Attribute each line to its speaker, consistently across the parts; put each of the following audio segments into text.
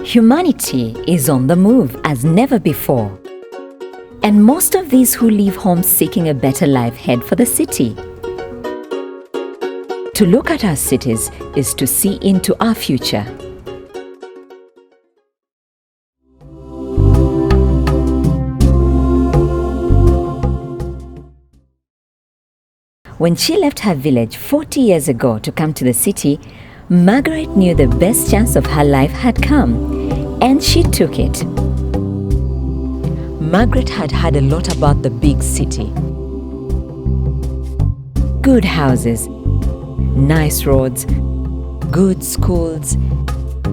Speaker 1: Humanity is on the move as never before. And most of these who leave home seeking a better life head for the city. To look at our cities is to see into our future. When she left her village 40 years ago to come to the city, Margaret knew the best chance of her life had come, and she took it. Margaret had heard a lot about the big city. Good houses, nice roads, good schools,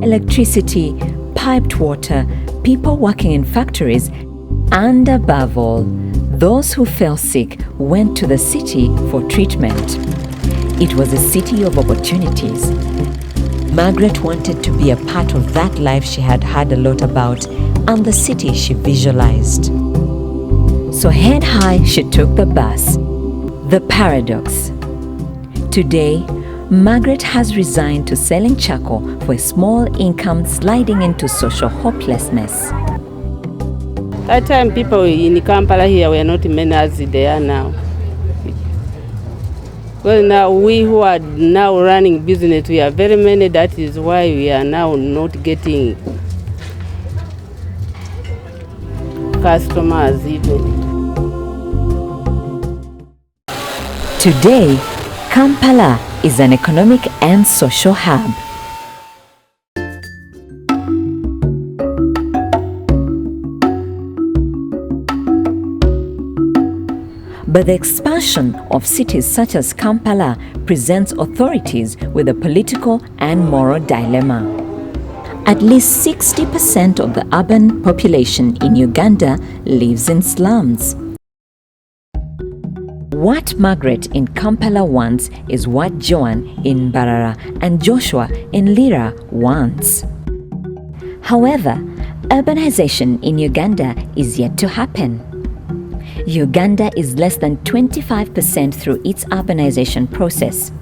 Speaker 1: electricity, piped water, people working in factories, and above all, those who fell sick went to the city for treatment. It was a city of opportunities. Margaret wanted to be a part of that life she had heard a lot about and the city she visualized. So head high, she took the bus. The paradox. Today, Margaret has resigned to selling charcoal for a small income, sliding into social hopelessness.
Speaker 2: That time people in Kampala here were not many as they are now. Well, now we who are now running business, we are very many. That is why we are now not getting customers even.
Speaker 1: Today, Kampala is an economic and social hub. But the expansion of cities such as Kampala presents authorities with a political and moral dilemma. At least 60% of the urban population in Uganda lives in slums. What Margaret in Kampala wants is what Joan in Mbarara and Joshua in Lira wants. However, urbanization in Uganda is yet to happen. Uganda is less than 25% through its urbanization process.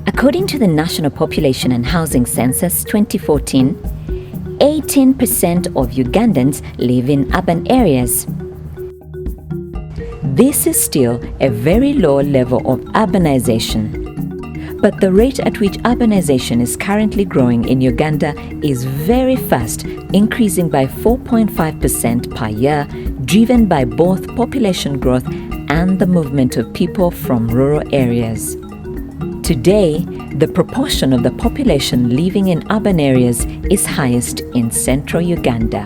Speaker 1: According to the National Population and Housing Census 2014, 18% of Ugandans live in urban areas. This is still a very low level of urbanization. But the rate at which urbanization is currently growing in Uganda is very fast, increasing by 4.5% per year, driven by both population growth and the movement of people from rural areas. Today, the proportion of the population living in urban areas is highest in central Uganda.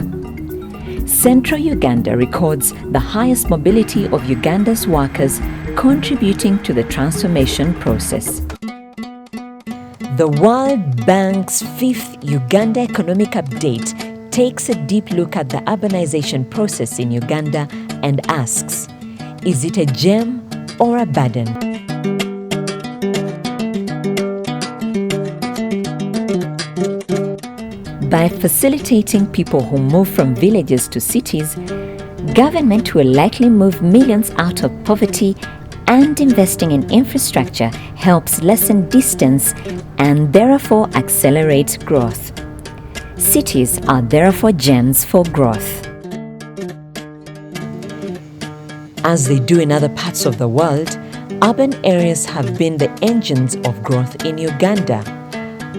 Speaker 1: Central Uganda records the highest mobility of Uganda's workers, contributing to the transformation process. The World Bank's 5th Uganda Economic Update takes a deep look at the urbanization process in Uganda and asks, is it a gem or a burden? By facilitating people who move from villages to cities, government will likely move millions out of poverty, and investing in infrastructure helps lessen distance and therefore accelerate growth. Cities are therefore gems for growth. As they do in other parts of the world, urban areas have been the engines of growth in Uganda.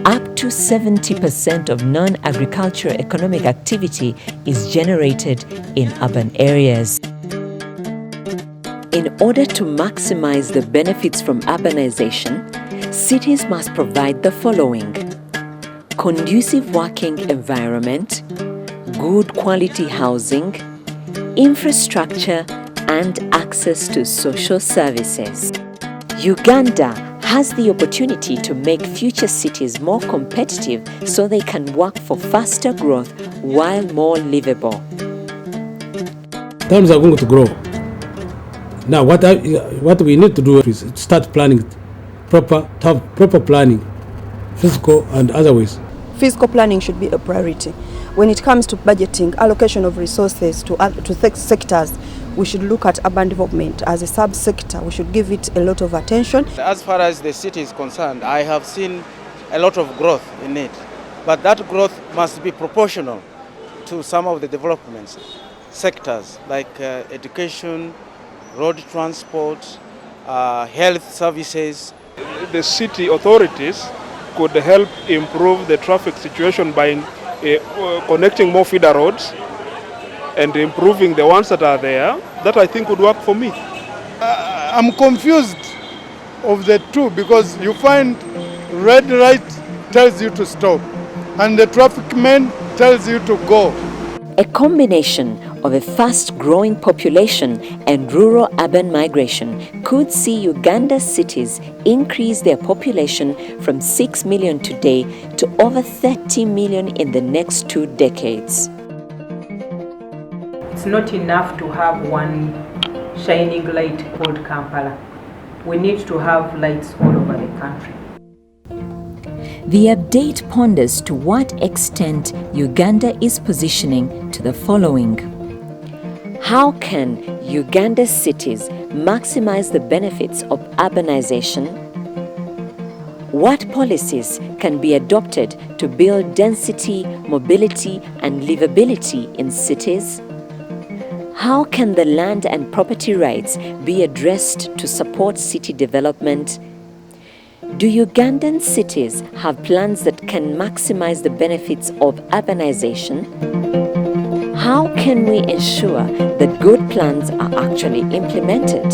Speaker 1: Up to 70% of non-agricultural economic activity is generated in urban areas. In order to maximize the benefits from urbanization, cities must provide the following: conducive working environment, good quality housing, infrastructure, and access to social services. Uganda has the opportunity to make future cities more competitive so they can work for faster growth while more livable.
Speaker 3: Towns are going to grow. Now, what we need to do is start planning, proper planning, physical and otherwise.
Speaker 4: Physical planning should be a priority. When it comes to budgeting, allocation of resources to sectors, we should look at urban development as a sub-sector. We should give it a lot of attention.
Speaker 5: As far as the city is concerned, I have seen a lot of growth in it. But that growth must be proportional to some of the development sectors like education, road transport, health services.
Speaker 6: The city authorities could help improve the traffic situation by connecting more feeder roads and improving the ones that are there. That I think would work for me.
Speaker 7: I'm confused of the two because you find red light tells you to stop and the traffic man tells you to go.
Speaker 1: A combination of a fast-growing population and rural-urban migration could see Uganda's cities increase their population from 6 million today to over 30 million in the next 2 decades.
Speaker 8: It's not enough to have one shining light called Kampala. We need to have lights all over the country.
Speaker 1: The update ponders to what extent Uganda is positioning to the following. How can Uganda's cities maximize the benefits of urbanization? What policies can be adopted to build density, mobility, and livability in cities? How can the land and property rights be addressed to support city development? Do Ugandan cities have plans that can maximize the benefits of urbanization? How can we ensure that good plans are actually implemented?